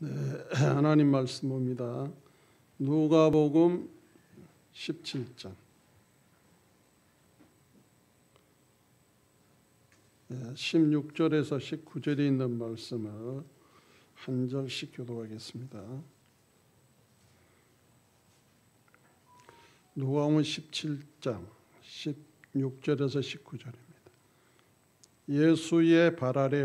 네, 하나님 말씀입니다. 누가복음 17장 16절에서 19절에 있는 말씀을 한 절씩 교독하겠습니다. 누가복음 17장 16절에서 19절입니다. 예수의 발 아래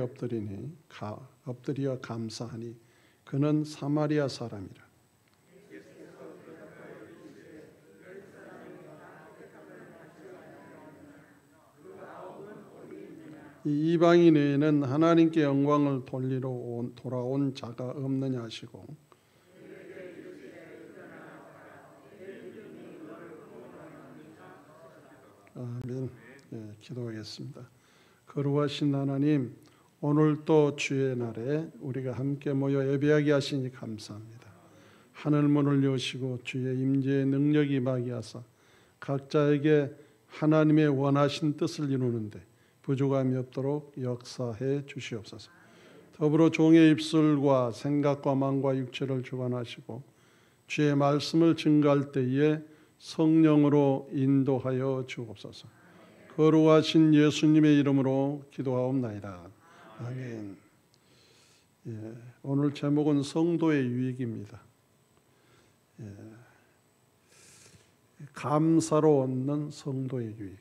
엎드리어 감사하니 그는 사마리아 사람이라. 이 이방인에게는 하나님께 영광을 돌리러 돌아온 자가 없느냐 하시고, 아멘. 기도하겠습니다. 거룩하신 하나님, 오늘도 주의 날에 우리가 함께 모여 예배하게 하시니 감사합니다. 하늘 문을 여시고 주의 임재의 능력이 임하게 하사 각자에게 하나님의 원하신 뜻을 이루는데 부족함이 없도록 역사해 주시옵소서. 더불어 종의 입술과 생각과 마음과 육체를 주관하시고 주의 말씀을 증거할 때에 성령으로 인도하여 주옵소서. 거룩하신 예수님의 이름으로 기도하옵나이다. 아멘. 오늘 제목은 성도의 유익입니다. 감사로 얻는 성도의 유익.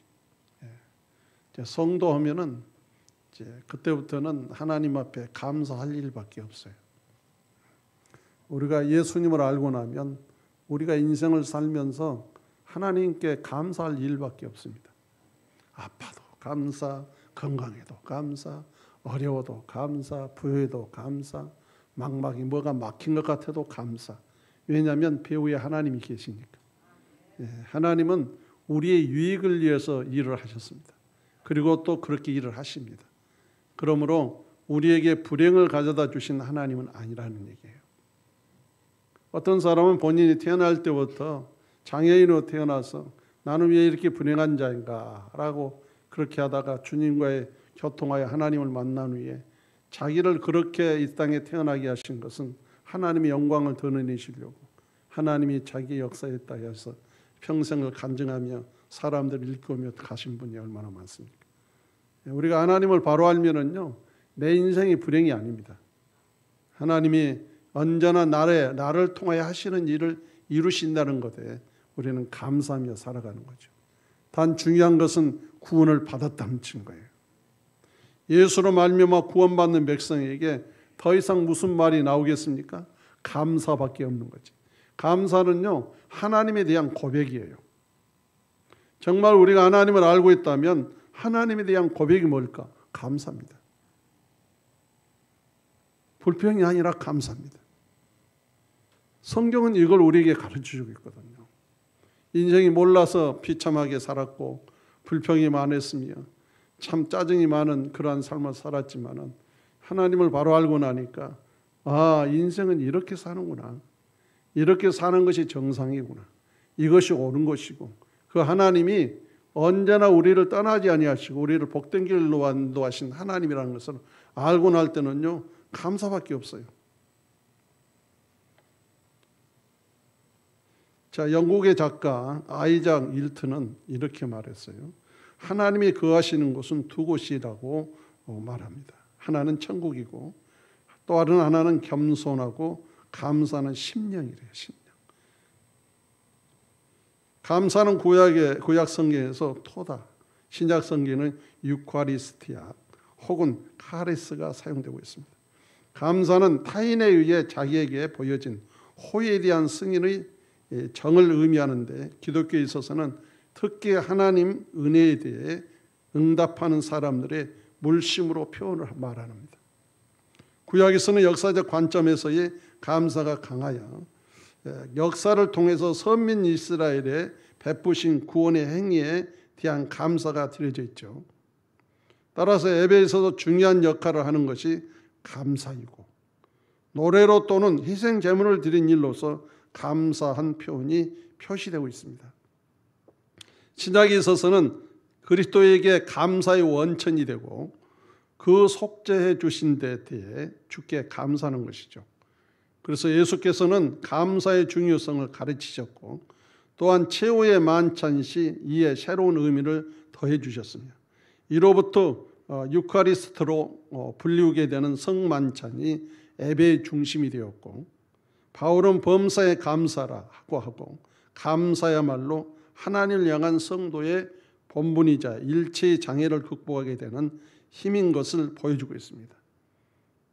성도 하면은 그때부터는 하나님 앞에 감사할 일밖에 없어요. 우리가 예수님을 알고 나면 우리가 인생을 살면서 하나님께 감사할 일밖에 없습니다. 아파도 감사, 건강해도 감사, 어려워도 감사, 부여해도 감사, 막막이 뭐가 막힌 것 같아도 감사. 왜냐하면 배후에 하나님이 계시니까. 하나님은 우리의 유익을 위해서 일을 하셨습니다. 그리고 또 그렇게 일을 하십니다. 그러므로 우리에게 불행을 가져다 주신 하나님은 아니라는 얘기예요. 어떤 사람은 본인이 태어날 때부터 장애인으로 태어나서 나는 왜 이렇게 불행한 자인가 라고 그렇게 하다가 주님과의 교통하여 하나님을 만난 후에 자기를 그렇게 이 땅에 태어나게 하신 것은 하나님의 영광을 드러내시려고 하나님이 자기의 역사에 따라서 평생을 간증하며 사람들을 일구며 가신 분이 얼마나 많습니까? 우리가 하나님을 바로 알면은요, 내 인생이 불행이 아닙니다. 하나님이 언제나 나를 통하여 하시는 일을 이루신다는 것에 우리는 감사하며 살아가는 거죠. 단 중요한 것은 구원을 받았다는 증거예요. 예수로 말미암아 구원받는 백성에게 더 이상 무슨 말이 나오겠습니까? 감사밖에 없는 거지. 감사는요, 하나님에 대한 고백이에요. 정말 우리가 하나님을 알고 있다면 하나님에 대한 고백이 뭘까? 감사입니다. 불평이 아니라 감사입니다. 성경은 이걸 우리에게 가르쳐주고 있거든요. 인생이 몰라서 비참하게 살았고 불평이 많았으며 참 짜증이 많은 그러한 삶을 살았지만은 하나님을 바로 알고 나니까 인생은 이렇게 사는구나. 이렇게 사는 것이 정상이구나. 이것이 옳은 것이고 그 하나님이 언제나 우리를 떠나지 아니하시고 우리를 복된 길로 인도하신 하나님이라는 것을 알고 날 때는요, 감사밖에 없어요. 자, 영국의 작가 아이작 윌트는 이렇게 말했어요. 하나님이 거하시는 곳은 두 곳이라고 말합니다. 하나는 천국이고 또 다른 하나는 겸손하고 감사는 심령이래요. 심령. 감사는 구약 성경에서 토다, 신약 성경은 유카리스티아 혹은 카리스가 사용되고 있습니다. 감사는 타인에 의해 자기에게 보여진 호의에 대한 승인의 정을 의미하는데 기독교에 있어서는 특히 하나님 은혜에 대해 응답하는 사람들의 물심으로 표현을 말합니다. 구약에서는 역사적 관점에서의 감사가 강하여 역사를 통해서 선민 이스라엘에 베푸신 구원의 행위에 대한 감사가 드려져 있죠. 따라서 예배에서도 중요한 역할을 하는 것이 감사이고 노래로 또는 희생 제물을 드린 일로서 감사한 표현이 표시되고 있습니다. 신약에 있어서는 그리스도에게 감사의 원천이 되고 그 속죄해 주신 데 대해 주께 감사하는 것이죠. 그래서 예수께서는 감사의 중요성을 가르치셨고 또한 최후의 만찬시 이에 새로운 의미를 더해 주셨습니다. 이로부터 유카리스트로 불리우게 되는 성만찬이 예배의 중심이 되었고 바울은 범사에 감사라고 하고 감사야말로 하나님을 향한 성도의 본분이자 일체의 장애를 극복하게 되는 힘인 것을 보여주고 있습니다.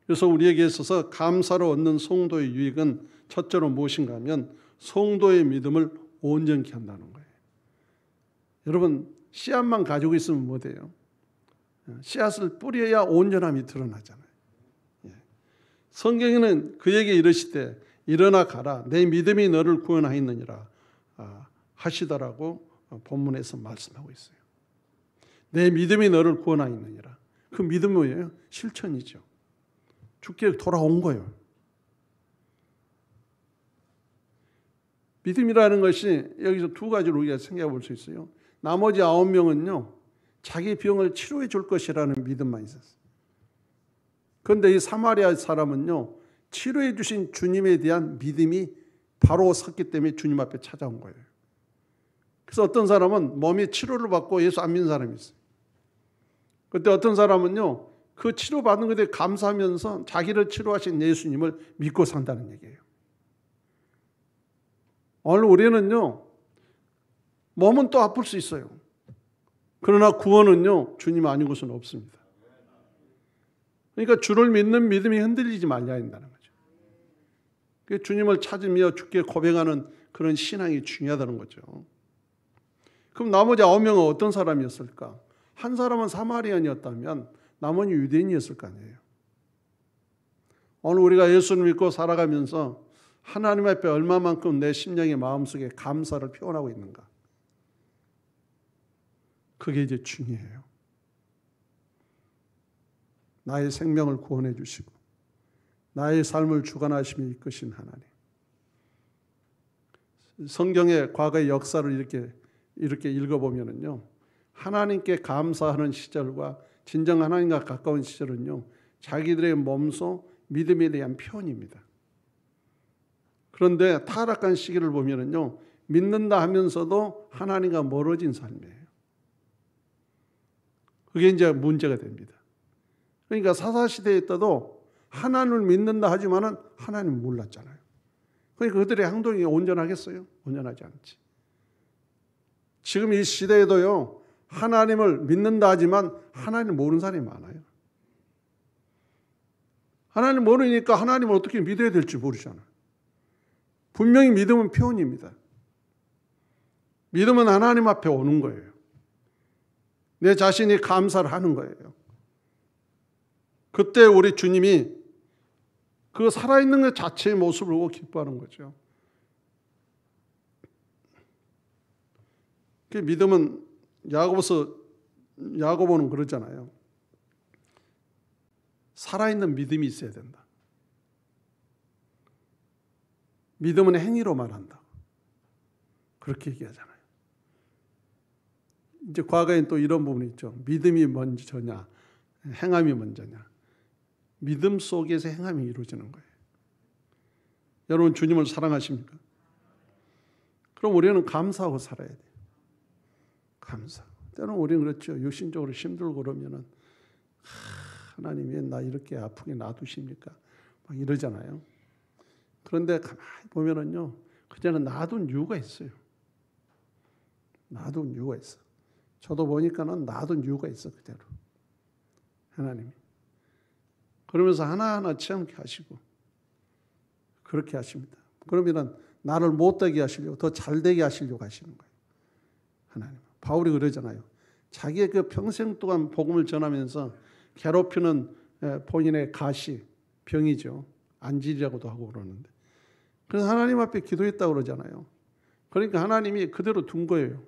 그래서 우리에게 있어서 감사로 얻는 성도의 유익은 첫째로 무엇인가 하면 성도의 믿음을 온전케 한다는 거예요. 여러분 씨앗만 가지고 있으면 뭐 돼요? 씨앗을 뿌려야 온전함이 드러나잖아요. 성경에는 그에게 이르시되 일어나 가라 내 믿음이 너를 구원하였느니라 하시더라고 본문에서 말씀하고 있어요. 내 믿음이 너를 구원하였느니라. 그 믿음은 뭐예요? 실천이죠. 주께 돌아온 거예요. 믿음이라는 것이 여기서 두 가지로 우리가 생각해 볼 수 있어요. 나머지 9명은요. 자기 병을 치료해 줄 것이라는 믿음만 있었어요. 그런데 이 사마리아 사람은요. 치료해 주신 주님에 대한 믿음이 바로 섰기 때문에 주님 앞에 찾아온 거예요. 그래서 어떤 사람은 몸이 치료를 받고 예수 안 믿는 사람이 있어요. 그때 어떤 사람은요. 그 치료받는 것에 감사하면서 자기를 치료하신 예수님을 믿고 산다는 얘기예요. 오늘 우리는요. 몸은 또 아플 수 있어요. 그러나 구원은요. 주님 아닌 것은 없습니다. 그러니까 주를 믿는 믿음이 흔들리지 말아야 한다는 거죠. 주님을 찾으며 주께 고백하는 그런 신앙이 중요하다는 거죠. 그럼 나머지 9명은 어떤 사람이었을까? 한 사람은 사마리안이었다면 나머지 유대인이었을 거 아니에요. 오늘 우리가 예수를 믿고 살아가면서 하나님 앞에 얼마만큼 내 심령의 마음속에 감사를 표현하고 있는가? 그게 이제 중요해요. 나의 생명을 구원해 주시고 나의 삶을 주관하시며 이끄신 하나님. 성경의 과거의 역사를 이렇게 읽어보면요. 하나님께 감사하는 시절과 진정 하나님과 가까운 시절은요. 자기들의 몸소 믿음에 대한 표현입니다. 그런데 타락한 시기를 보면요. 믿는다 하면서도 하나님과 멀어진 삶이에요. 그게 이제 문제가 됩니다. 그러니까 사사시대에 때도 하나님을 믿는다 하지만은 하나님을 몰랐잖아요. 그러니까 그들의 행동이 온전하겠어요? 온전하지 않지. 지금 이 시대에도요. 하나님을 믿는다 하지만 하나님을 모르는 사람이 많아요. 하나님을 모르니까 하나님을 어떻게 믿어야 될지 모르잖아요. 분명히 믿음은 표현입니다. 믿음은 하나님 앞에 오는 거예요. 내 자신이 감사를 하는 거예요. 그때 우리 주님이 그 살아있는 것 자체의 모습을 보고 기뻐하는 거죠. 그 믿음은 야고보는 그러잖아요. 살아있는 믿음이 있어야 된다. 믿음은 행위로 말한다. 그렇게 얘기하잖아요. 이제 과거엔 또 이런 부분이 있죠. 믿음이 먼저냐, 행함이 먼저냐. 믿음 속에서 행함이 이루어지는 거예요. 여러분 주님을 사랑하십니까? 그럼 우리는 감사하고 살아야 돼요. 감사. 때로는 우리는 그렇죠. 육신적으로 힘들고 그러면은 하나님 왜 나 이렇게 아프게 놔두십니까? 막 이러잖아요. 그런데 가만히 보면은요, 그때는 놔둔 이유가 있어요. 놔둔 이유가 있어. 저도 보니까는 놔둔 이유가 있어 그대로. 하나님이. 그러면서 하나하나 체험케 하시고 그렇게 하십니다. 그러면은 나를 못되게 하시려고 더 잘되게 하시려고 하시는 거예요. 하나님. 바울이 그러잖아요. 자기의 그 평생 동안 복음을 전하면서 괴롭히는 본인의 가시, 병이죠. 안질이라고도 하고 그러는데. 그래서 하나님 앞에 기도했다고 그러잖아요. 그러니까 하나님이 그대로 둔 거예요.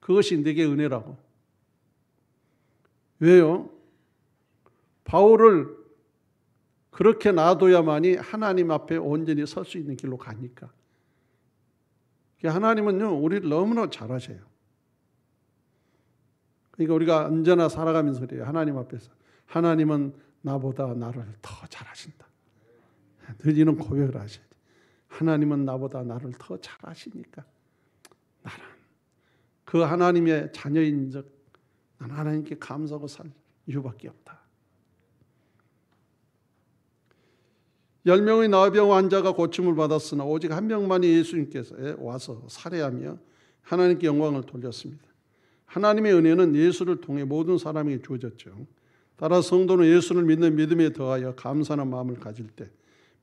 그것이 내게 은혜라고. 왜요? 바울을 그렇게 놔둬야만이 하나님 앞에 온전히 설 수 있는 길로 가니까. 하나님은요, 우리를 너무나 잘하셔요. 그러니까 우리가 언제나 살아가면서 그래요. 하나님 앞에서. 하나님은 나보다 나를 더 잘하신다. 늘 이런 고백을 하셔야 돼. 하나님은 나보다 나를 더 잘 아시니까 나는 그 하나님의 자녀인 적 나는 하나님께 감사하고 살 이유밖에 없다. 10명의 나병 환자가 고침을 받았으나 오직 한 명만이 예수님께서 와서 살해하며 하나님께 영광을 돌렸습니다. 하나님의 은혜는 예수를 통해 모든 사람에게 주어졌죠. 따라 성도는 예수를 믿는 믿음에 더하여 감사하는 마음을 가질 때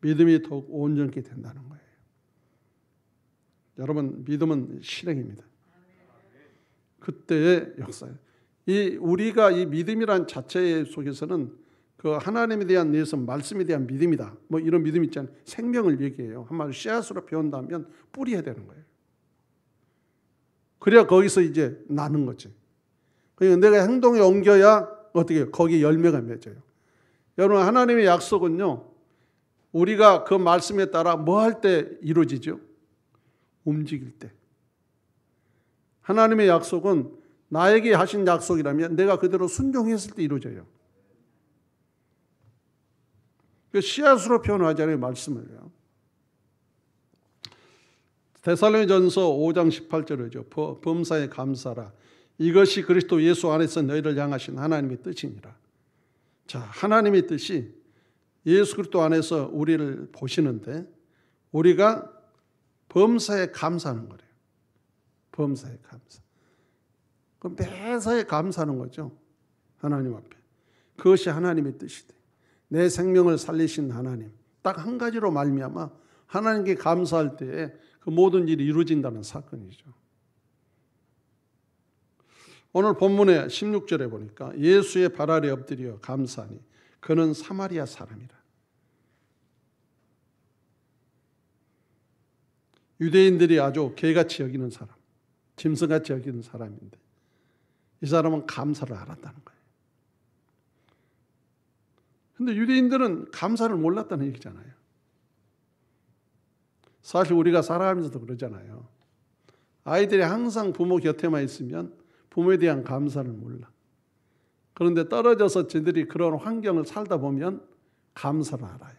믿음이 더욱 온전케 된다는 거예요. 여러분, 믿음은 실행입니다. 그때의 역사예요. 우리가 이 믿음이란 자체 속에서는 그 하나님에 대한 예수 말씀에 대한 믿음이다. 뭐 이런 믿음 있잖아요. 생명을 얘기해요. 한마디로 씨앗으로 표현하면 뿌리야 되는 거예요. 그래야 거기서 이제 나는 거지. 그러니까 내가 행동에 옮겨야 어떻게 해요? 거기 열매가 맺어요. 여러분, 하나님의 약속은요, 우리가 그 말씀에 따라 뭐 할 때 이루어지죠? 움직일 때. 하나님의 약속은 나에게 하신 약속이라면 내가 그대로 순종했을 때 이루어져요. 그 씨앗으로 표현하잖아요, 말씀을요. 데살로니가전서 5장 18절이죠. 범사에 감사라. 이것이 그리스도 예수 안에서 너희를 향하신 하나님의 뜻이니라. 자, 하나님의 뜻이 예수 그리스도 안에서 우리를 보시는데 우리가 범사에 감사하는 거래요. 범사에 감사. 그럼 매사에 감사하는 거죠. 하나님 앞에. 그것이 하나님의 뜻이다. 내 생명을 살리신 하나님. 딱 한 가지로 말미암아 하나님께 감사할 때에 그 모든 일이 이루어진다는 사건이죠. 오늘 본문의 16절에 보니까 예수의 발 아래 엎드려 감사하니 그는 사마리아 사람이라. 유대인들이 아주 개같이 여기는 사람, 짐승같이 여기는 사람인데 이 사람은 감사를 알았다는 거예요. 근데 유대인들은 감사를 몰랐다는 얘기잖아요. 사실 우리가 살아가면서도 그러잖아요. 아이들이 항상 부모 곁에만 있으면 부모에 대한 감사를 몰라. 그런데 떨어져서 저들이 그런 환경을 살다 보면 감사를 알아요.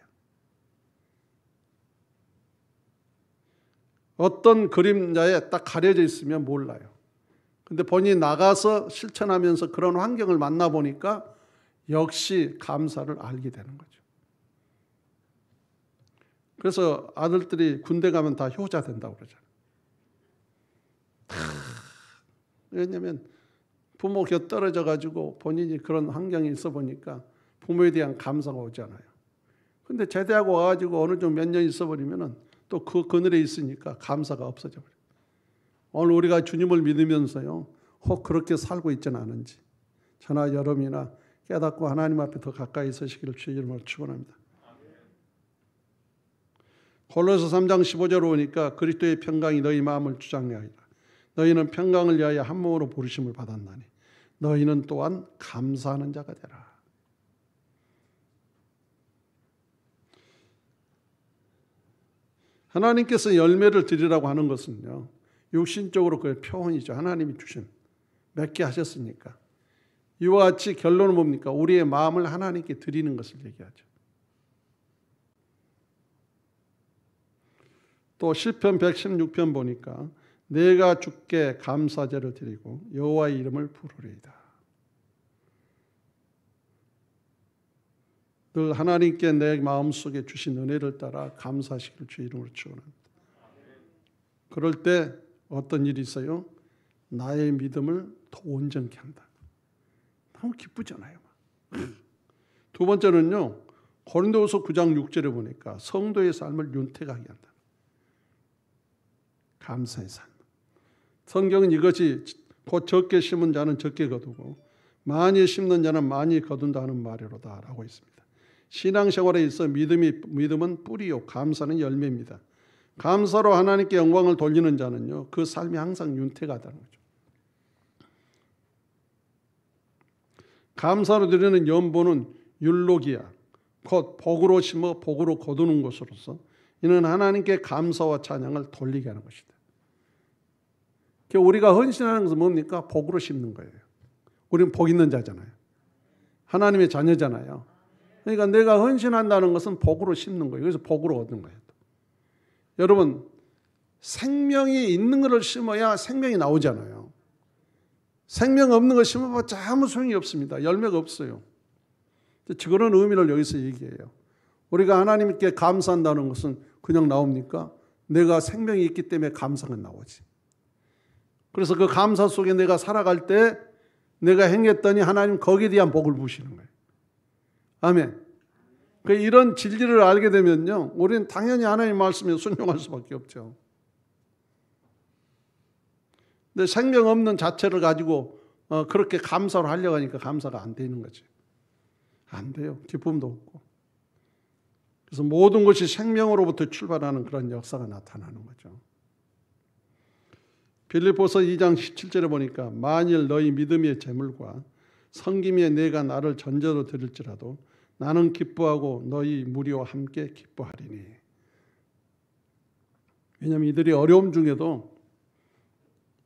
어떤 그림자에 딱 가려져 있으면 몰라요. 근데 본인이 나가서 실천하면서 그런 환경을 만나보니까 역시 감사를 알게 되는 거죠. 그래서 아들들이 군대 가면 다 효자 된다고 그러잖아요. 왜냐하면 부모 곁 떨어져 가지고 본인이 그런 환경에 있어 보니까 부모에 대한 감사가 오잖아요. 근데 제대하고 와가지고 어느 정도 몇 년 있어 버리면은 또 그 그늘에 있으니까 감사가 없어져 버려요. 오늘 우리가 주님을 믿으면서요, 혹 그렇게 살고 있지는 않은지 저나 여러분이나 깨닫고 하나님 앞에 더 가까이 서시기를 주의 이름으로 축원합니다. 골로새 3장 15절로 오니까 그리스도의 평강이 너희 마음을 주장하게 하리라. 너희는 평강을 위하여 한 몸으로 부르심을 받았나니 너희는 또한 감사하는 자가 되라. 하나님께서 열매를 드리라고 하는 것은요, 육신적으로 그 표현이죠. 하나님이 주신 맺게 하셨으니까. 이와 같이 결론은 뭡니까? 우리의 마음을 하나님께 드리는 것을 얘기하죠. 또 시편 116편 보니까 내가 주께 감사제를 드리고 여호와의 이름을 부르리이다. 늘 하나님께 내 마음속에 주신 은혜를 따라 감사하시기를 주의 이름으로 축원합니다. 그럴 때 어떤 일이 있어요? 나의 믿음을 더 온전케 한다. 너무 기쁘잖아요. 두 번째는요, 고린도후서 9장 6절에 보니까 성도의 삶을 윤택하게 한다. 감사의 삶. 성경은 이것이 곧 적게 심은 자는 적게 거두고 많이 심는 자는 많이 거둔다 하는 말이로다 라고 있습니다. 신앙생활에 있어 믿음은 뿌리요 감사는 열매입니다. 감사로 하나님께 영광을 돌리는 자는요, 그 삶이 항상 윤택하다는 거죠. 감사로 드리는 연보는 율로기야, 곧 복으로 심어 복으로 거두는 것으로서 이는 하나님께 감사와 찬양을 돌리게 하는 것이다. 우리가 헌신하는 것은 뭡니까? 복으로 심는 거예요. 우리는 복 있는 자잖아요. 하나님의 자녀잖아요. 그러니까 내가 헌신한다는 것은 복으로 심는 거예요. 그래서 복으로 얻는 거예요. 여러분, 생명이 있는 것을 심어야 생명이 나오잖아요. 생명 없는 걸 심어봤자 아무 소용이 없습니다. 열매가 없어요. 그런 의미를 여기서 얘기해요. 우리가 하나님께 감사한다는 것은 그냥 나옵니까? 내가 생명이 있기 때문에 감사가 나오지. 그래서 그 감사 속에 내가 살아갈 때 내가 행했더니 하나님 거기에 대한 복을 부으시는 거예요. 아멘. 이런 진리를 알게 되면요, 우리는 당연히 하나님 말씀에 순종할 수밖에 없죠. 근데 생명 없는 자체를 가지고 그렇게 감사를 하려고 하니까 감사가 안 되는 거죠. 안 돼요. 기쁨도 없고. 그래서 모든 것이 생명으로부터 출발하는 그런 역사가 나타나는 거죠. 빌립보서 2장 17절에 보니까 만일 너희 믿음의 재물과 섬김의 내가 나를 전제로 드릴지라도 나는 기뻐하고 너희 무리와 함께 기뻐하리니. 왜냐하면 이들이 어려움 중에도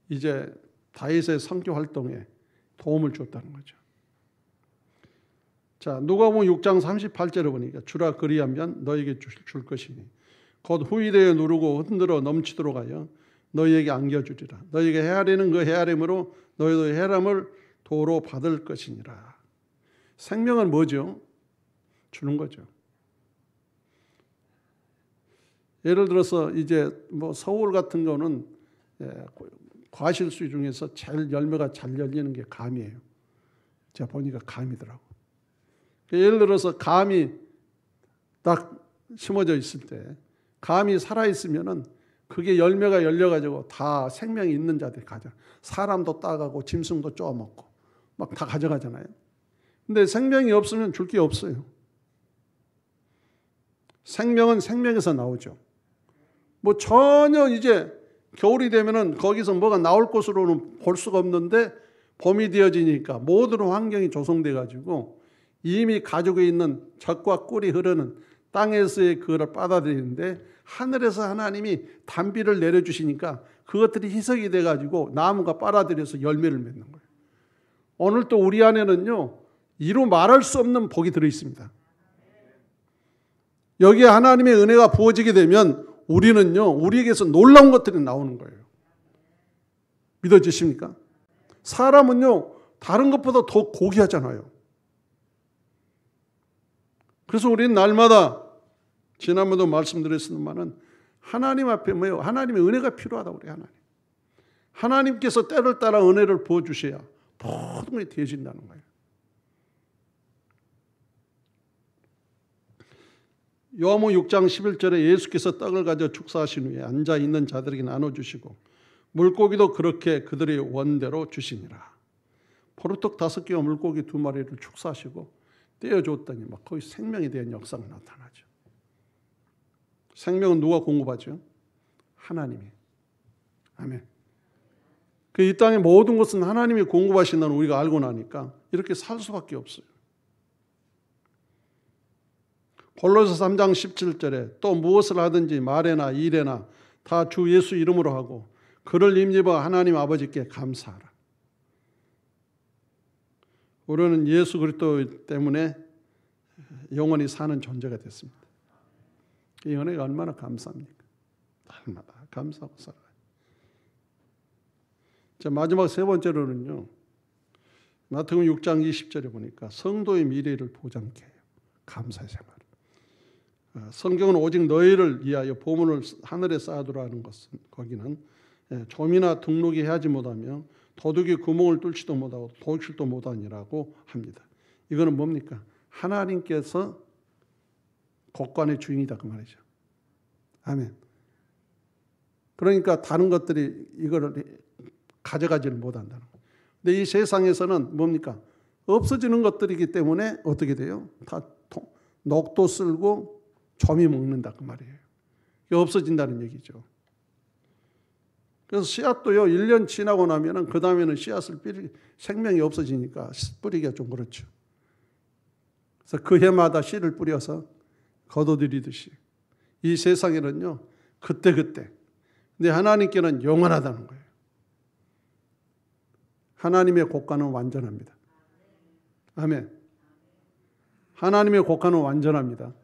이제 다윗의 선교 활동에 도움을 줬다는 거죠. 자, 누가복음 6장 38절에 보니까 주라 그리하면 너에게 줄 것이니 곧 후일에 누르고 흔들어 넘치도록 하여 너희에게 안겨주리라. 너희에게 헤아리는 그 헤아림으로 너희도 헤아림을 도로 받을 것이니라. 생명은 뭐죠? 주는 거죠. 예를 들어서 이제 뭐 서울 같은 거는 과실수 중에서 제일 열매가 잘 열리는 게 감이에요. 제가 보니까 감이더라고. 예를 들어서 감이 딱 심어져 있을 때 감이 살아있으면은 그게 열매가 열려가지고 다 생명이 있는 자들이 가져. 사람도 따가고 짐승도 쪼아먹고 막 다 가져가잖아요. 근데 생명이 없으면 줄 게 없어요. 생명은 생명에서 나오죠. 뭐 전혀 이제 겨울이 되면은 거기서 뭐가 나올 것으로는 볼 수가 없는데 봄이 되어지니까 모든 환경이 조성돼 가지고 이미 가지고 있는 젖과 꿀이 흐르는 땅에서의 그거를 빨아들이는데 하늘에서 하나님이 단비를 내려주시니까 그것들이 희석이 돼 가지고 나무가 빨아들여서 열매를 맺는 거예요. 오늘 또 우리 안에는요, 이루 말할 수 없는 복이 들어 있습니다. 여기에 하나님의 은혜가 부어지게 되면 우리는요, 우리에게서 놀라운 것들이 나오는 거예요. 믿어지십니까? 사람은요, 다른 것보다 더 고귀하잖아요. 그래서 우리는 날마다 지난번도 말씀드렸습니다만 하나님 앞에 뭐예요? 하나님의 은혜가 필요하다고 그래요. 하나님께서 때를 따라 은혜를 부어주셔야 모든 것이 되어진다는 거예요. 요한복음 6장 11절에 예수께서 떡을 가져 축사하신 후에 앉아있는 자들에게 나눠주시고 물고기도 그렇게 그들의 원대로 주시니라. 포도떡 5개와 물고기 2마리를 축사하시고 떼어줬더니 막 거기 생명에 대한 역사가 나타나죠. 생명은 누가 공급하죠? 하나님이. 아멘. 이 땅의 모든 것은 하나님이 공급하신다는 우리가 알고 나니까 이렇게 살 수밖에 없어요. 골로새 3장 17절에 또 무엇을 하든지 말에나 일에나 다 주 예수 이름으로 하고 그를 힘입어 하나님 아버지께 감사하라. 우리는 예수 그리스도 때문에 영원히 사는 존재가 됐습니다. 이 은혜가 얼마나 감사합니까? 날마다 감사하고 살아요. 자, 마지막 세 번째로는요, 마태복음 6장 20절에 보니까 성도의 미래를 보장케 해요. 감사의 생활. 성경은 오직 너희를 위하여 보물을 하늘에 쌓아두라는 것은 거기는 좀이나 등록이 해하지 못하며 도둑이 구멍을 뚫지도 못하고 도둑질도 못하니라고 합니다. 이거는 뭡니까? 하나님께서 곳간의 주인이다 그 말이죠. 아멘. 그러니까 다른 것들이 이거를 가져가지를 못한다는 거예요. 근데 이 세상에서는 뭡니까? 없어지는 것들이기 때문에 어떻게 돼요? 다 녹도 쓸고 점이 먹는다 그 말이에요. 이게 없어진다는 얘기죠. 그래서 씨앗도요, 1년 지나고 나면은 그 다음에는 씨앗을 생명이 없어지니까 뿌리기가 좀 그렇죠. 그래서 그 해마다 씨를 뿌려서 거둬들이듯이 이 세상에는요, 그때그때. 근데 하나님께는 영원하다는 거예요. 하나님의 곳간은 완전합니다. 아멘. 하나님의 곡간은 완전합니다.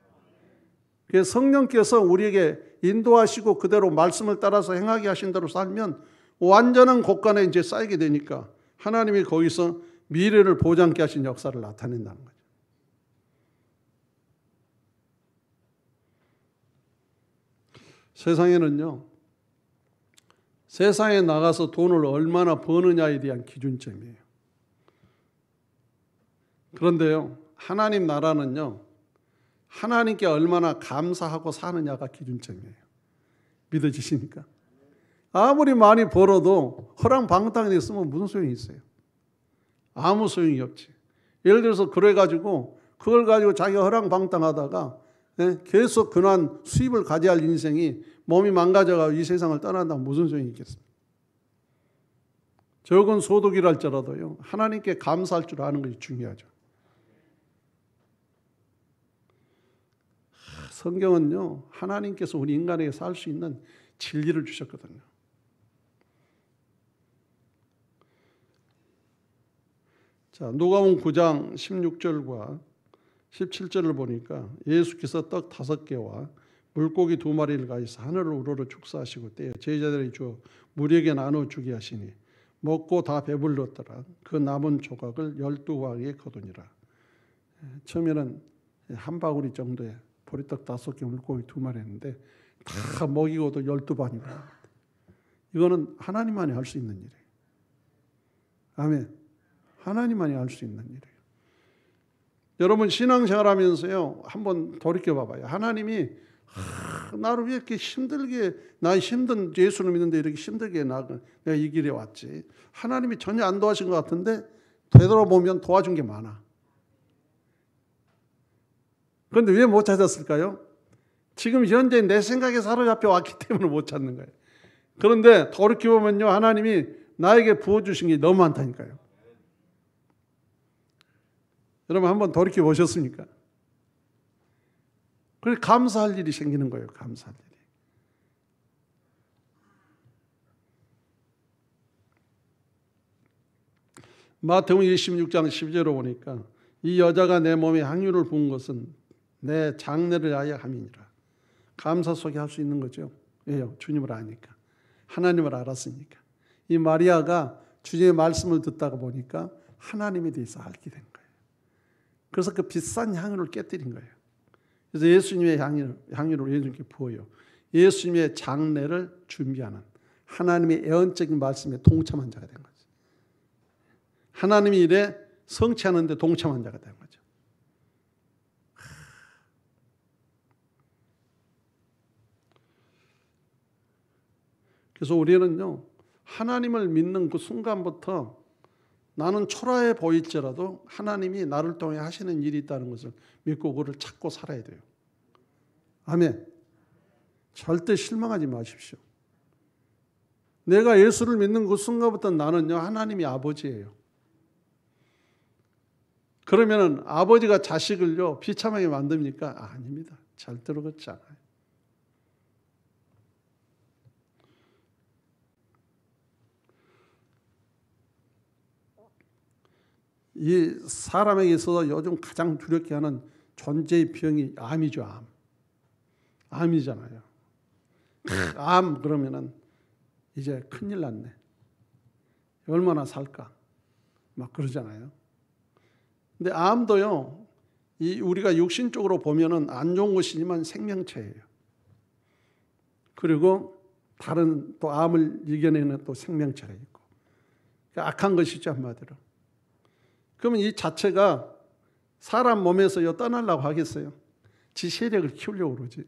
그래서 성령께서 우리에게 인도하시고 그대로 말씀을 따라서 행하게 하신 대로 살면 완전한 곡간에 이제 쌓이게 되니까 하나님이 거기서 미래를 보장케 하신 역사를 나타낸다는 거죠. 세상에는요, 세상에 나가서 돈을 얼마나 버느냐에 대한 기준점이에요. 그런데요, 하나님 나라는요, 하나님께 얼마나 감사하고 사느냐가 기준점이에요. 믿어지십니까? 아무리 많이 벌어도 허랑방탕이 있으면 무슨 소용이 있어요? 아무 소용이 없지. 예를 들어서 그래가지고 그걸 가지고 자기가 허랑방탕하다가 계속 근한 수입을 가져야 할 인생이 몸이 망가져가 이 세상을 떠난다면 무슨 소용이 있겠습니까? 적은 소득이랄지라도요, 하나님께 감사할 줄 아는 것이 중요하죠. 성경은요, 하나님께서 우리 인간에게 살 수 있는 진리를 주셨거든요. 자, 누가복음 9장 16절과 17절을 보니까 예수께서 떡 5개와 물고기 2마리를 가지사 하늘을 우러러 축사하시고 떼어 제자들에게 주어 무리에게 나누어 주게 하시니 먹고 다 배불렀더라. 그 남은 조각을 12바구니에 거두니라. 처음에는 한 바구니 정도의 보리떡 5개, 물고기 2마리 했는데 다 먹이고도 12바구니가. 이거는 하나님만이 할 수 있는 일이에요. 아멘. 하나님만이 할 수 있는 일이에요. 여러분 신앙생활하면서요, 한번 돌이켜봐봐요. 하나님이 나를 왜 이렇게 힘들게, 나 힘든 예수를 믿는데 이렇게 힘들게 내가 이 길에 왔지. 하나님이 전혀 안 도와준 것 같은데 되돌아보면 도와준 게 많아. 그런데 왜 못 찾았을까요? 지금 현재 내 생각에 사로잡혀 왔기 때문에 못 찾는 거예요. 그런데 돌이켜보면요, 하나님이 나에게 부어주신 게 너무 많다니까요. 여러분 한번 돌이켜 보셨습니까? 그래서 감사할 일이 생기는 거예요. 감사할 일이. 마태복음 26장 10절로 보니까 이 여자가 내 몸에 향유를 부은 것은 내 장례를 위하여 함이니라. 감사 속에 할 수 있는 거죠. 왜요? 주님을 아니까. 하나님을 알았으니까. 이 마리아가 주님의 말씀을 듣다가 보니까 하나님에 대해서 알게 된 거예요. 그래서 그 비싼 향유를 깨뜨린 거예요. 그래서 예수님의 향유를 예수님께 부어요. 예수님의 장례를 준비하는 하나님의 애언적인 말씀에 동참한 자가 된 거죠. 하나님의 일에 성취하는 데 동참한 자가 된 거죠. 그래서 우리는요, 하나님을 믿는 그 순간부터 나는 초라해 보일지라도 하나님이 나를 통해 하시는 일이 있다는 것을 믿고 그를 찾고 살아야 돼요. 아멘. 절대 실망하지 마십시오. 내가 예수를 믿는 그 순간부터 나는요, 하나님이 아버지예요. 그러면 아버지가 자식을요, 비참하게 만듭니까? 아닙니다. 절대로 그렇지 않아요. 이 사람에게 있어서 요즘 가장 두렵게 하는 존재의 병이 암이죠. 암. 암이잖아요. 암 그러면은 이제 큰일 났네. 얼마나 살까? 막 그러잖아요. 근데 암도요, 우리가 육신적으로 보면은 안 좋은 것이지만 생명체예요. 그리고 다른 또 암을 이겨내는 또 생명체가 있고. 그러니까 악한 것이죠, 한마디로. 그러면 이 자체가 사람 몸에서 떠나려고 하겠어요? 지 세력을 키우려고 그러지.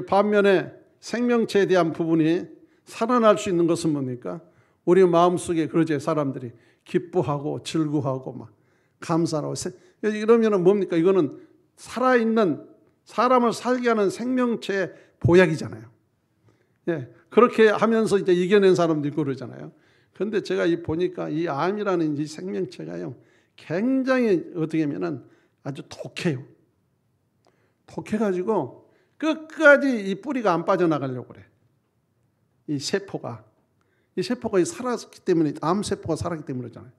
반면에 생명체에 대한 부분이 살아날 수 있는 것은 뭡니까? 우리 마음속에 그러지, 사람들이 기뻐하고 즐거워하고 막 감사하고. 이러면은 뭡니까? 이거는 살아있는 사람을 살게 하는 생명체의 보약이잖아요. 예, 그렇게 하면서 이제 이겨낸 사람도 있고 그러잖아요. 그런데 제가 보니까 이 암이라는 이 생명체가요, 굉장히 어떻게 하면은 아주 독해요. 독해가지고 끝까지 이 뿌리가 안 빠져나가려고 그래. 이 세포가 살았기 때문에, 암세포가 살았기 때문에 그러잖아요.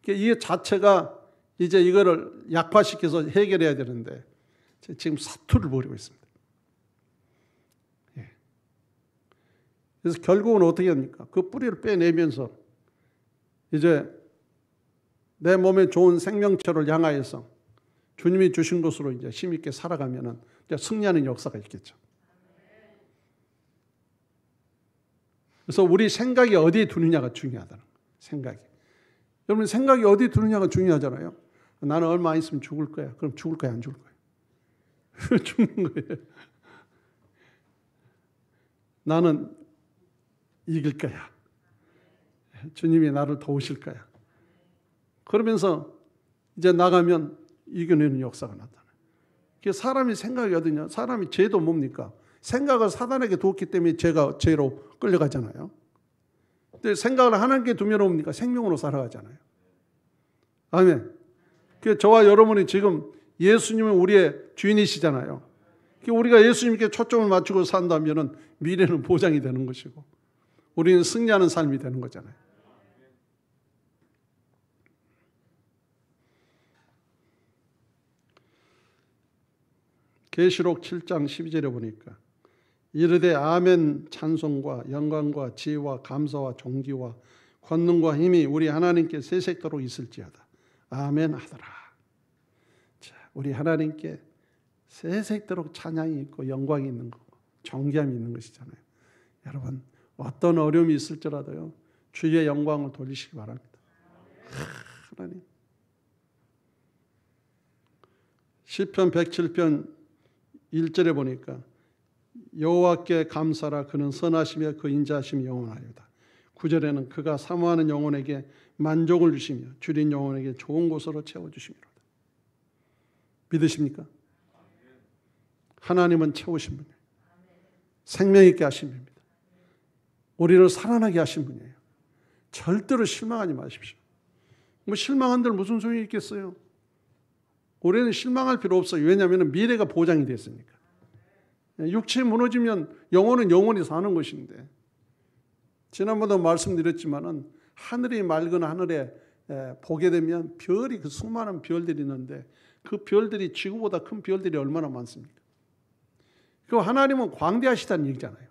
이 자체가 이제 이거를 약화시켜서 해결해야 되는데 지금 사투를 벌이고 있습니다. 예. 그래서 결국은 어떻게 합니까? 그 뿌리를 빼내면서 이제 내 몸에 좋은 생명체를 향하여서 주님이 주신 것으로 이제 힘있게 살아가면은 이제 승리하는 역사가 있겠죠. 그래서 우리 생각이 어디에 두느냐가 중요하다는 거예요. 생각이. 여러분 생각이 어디에 두느냐가 중요하잖아요. 나는 얼마 있으면 죽을 거야. 그럼 죽을 거야, 안 죽을 거야? 죽는 거예요. 나는 이길 거야. 주님이 나를 도우실 거야. 그러면서 이제 나가면 이겨내는 역사가 나타나요. 사람이 생각이 어디냐? 사람이 죄도 뭡니까? 생각을 사단에게 두었기 때문에 죄로 끌려가잖아요. 근데 생각을 하나님께 두면 뭡니까? 생명으로 살아가잖아요. 아멘. 저와 여러분이 지금 예수님은 우리의 주인이시잖아요. 우리가 예수님께 초점을 맞추고 산다면 미래는 보장이 되는 것이고 우리는 승리하는 삶이 되는 거잖아요. 계시록 7장 12절에 보니까 이르되 아멘 찬송과 영광과 지혜와 감사와 존귀와 권능과 힘이 우리 하나님께 세세토록 있을지어다. 아멘 하더라. 자, 우리 하나님께 세세토록 찬양이 있고 영광이 있는 거고 존귀함이 있는 것이잖아요. 여러분 어떤 어려움이 있을지라도요 주의 영광을 돌리시기 바랍니다. 하나님. 시편 107편 1절에 보니까 여호와께 감사라 그는 선하시며 그 인자하심이 영원하리로다. 9절에는 그가 사모하는 영혼에게 만족을 주시며 줄인 영혼에게 좋은 곳으로 채워주시미로다. 믿으십니까? 하나님은 채우신 분이에요. 생명 있게 하신 분입니다. 우리를 살아나게 하신 분이에요. 절대로 실망하지 마십시오. 뭐 실망한들 무슨 소용이 있겠어요? 우리는 실망할 필요 없어요. 왜냐하면 미래가 보장이 됐으니까. 육체 무너지면 영혼은 영원히 사는 것인데 지난번에도 말씀드렸지만은 하늘이 맑은 하늘에 보게 되면 별이 그 수많은 별들이 있는데 그 별들이 지구보다 큰 별들이 얼마나 많습니까? 그 하나님은 광대하시다는 얘기잖아요.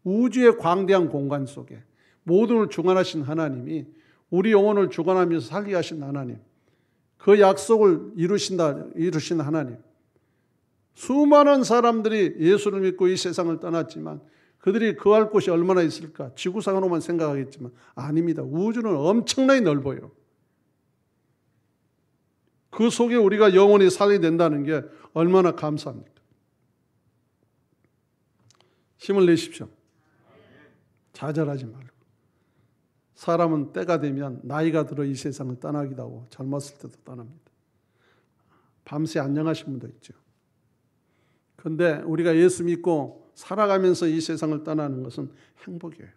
우주의 광대한 공간 속에 모든을 주관하신 하나님이 우리 영혼을 주관하면서 살게 하신 하나님, 그 약속을 이루신 하나님. 수많은 사람들이 예수를 믿고 이 세상을 떠났지만 그들이 거할 곳이 얼마나 있을까? 지구상으로만 생각하겠지만 아닙니다. 우주는 엄청나게 넓어요. 그 속에 우리가 영원히 살게 된다는 게 얼마나 감사합니까? 힘을 내십시오. 좌절하지 말고. 사람은 때가 되면 나이가 들어 이 세상을 떠나기도 하고 젊었을 때도 떠납니다. 밤새 안녕하신 분도 있죠. 그런데 우리가 예수 믿고 살아가면서 이 세상을 떠나는 것은 행복이에요.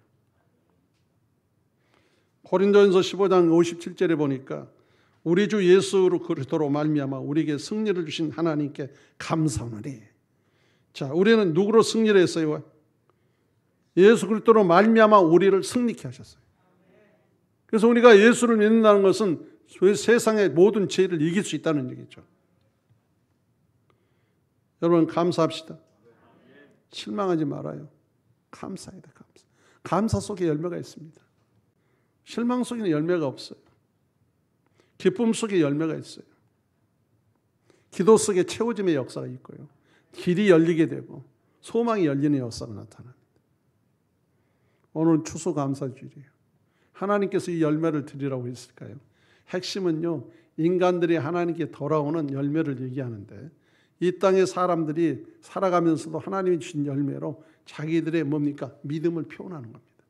고린도전서 15장 57절에 보니까 우리 주 예수 그리스도로 말미암아 우리에게 승리를 주신 하나님께 감사하노니. 자, 우리는 누구로 승리를 했어요? 예수 그리스도로 말미암아 우리를 승리케 하셨어요. 그래서 우리가 예수를 믿는다는 것은 세상의 모든 죄를 이길 수 있다는 얘기죠. 여러분 감사합시다. 실망하지 말아요. 감사해야 돼. 감사 속에 열매가 있습니다. 실망 속에는 열매가 없어요. 기쁨 속에 열매가 있어요. 기도 속에 채워짐의 역사가 있고요. 길이 열리게 되고 소망이 열리는 역사가 나타납니다. 오늘 추수감사주일이에요. 하나님께서 이 열매를 드리라고 했을까요? 핵심은요, 인간들이 하나님께 돌아오는 열매를 얘기하는데 이 땅의 사람들이 살아가면서도 하나님이 주신 열매로 자기들의 뭡니까? 믿음을 표현하는 겁니다.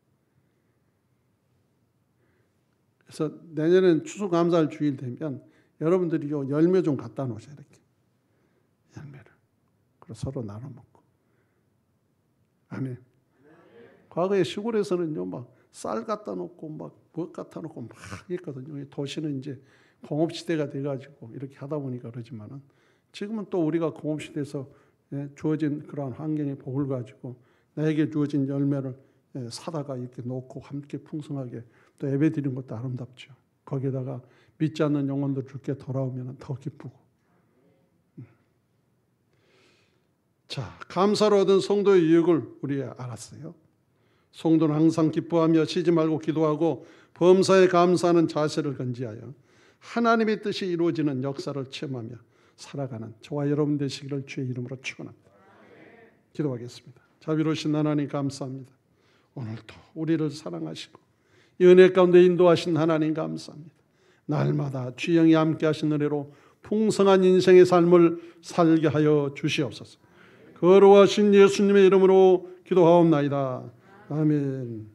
그래서 내년엔 추수감사할 주일 되면 여러분들이 요 열매 좀 갖다 놓으세요. 이렇게 열매를. 그리고 서로 나눠 먹고. 아멘. 과거에 시골에서는요, 막 쌀 갖다 놓고 막 뭐 갖다 놓고 막 했거든요. 도시는 이제 공업 시대가 돼가지고 이렇게 하다 보니까 그러지만은 지금은 또 우리가 공업 시대에서 주어진 그러한 환경의 복을 가지고 나에게 주어진 열매를 사다가 이렇게 놓고 함께 풍성하게 또 예배 드리는 것도 아름답죠. 거기에다가 믿지 않는 영혼들 주께 돌아오면 더 기쁘고. 자, 감사로 얻은 성도의 유익을 우리 알았어요. 성도는 항상 기뻐하며 쉬지 말고 기도하고 범사에 감사하는 자세를 건지하여 하나님의 뜻이 이루어지는 역사를 체험하며 살아가는 저와 여러분 되시기를 주의 이름으로 축원합니다. 기도하겠습니다. 자비로우신 하나님 감사합니다. 오늘도 우리를 사랑하시고 이 은혜 가운데 인도하신 하나님 감사합니다. 날마다 주영이 함께 하신 은혜로 풍성한 인생의 삶을 살게 하여 주시옵소서. 거룩하신 예수님의 이름으로 기도하옵나이다. 아멘.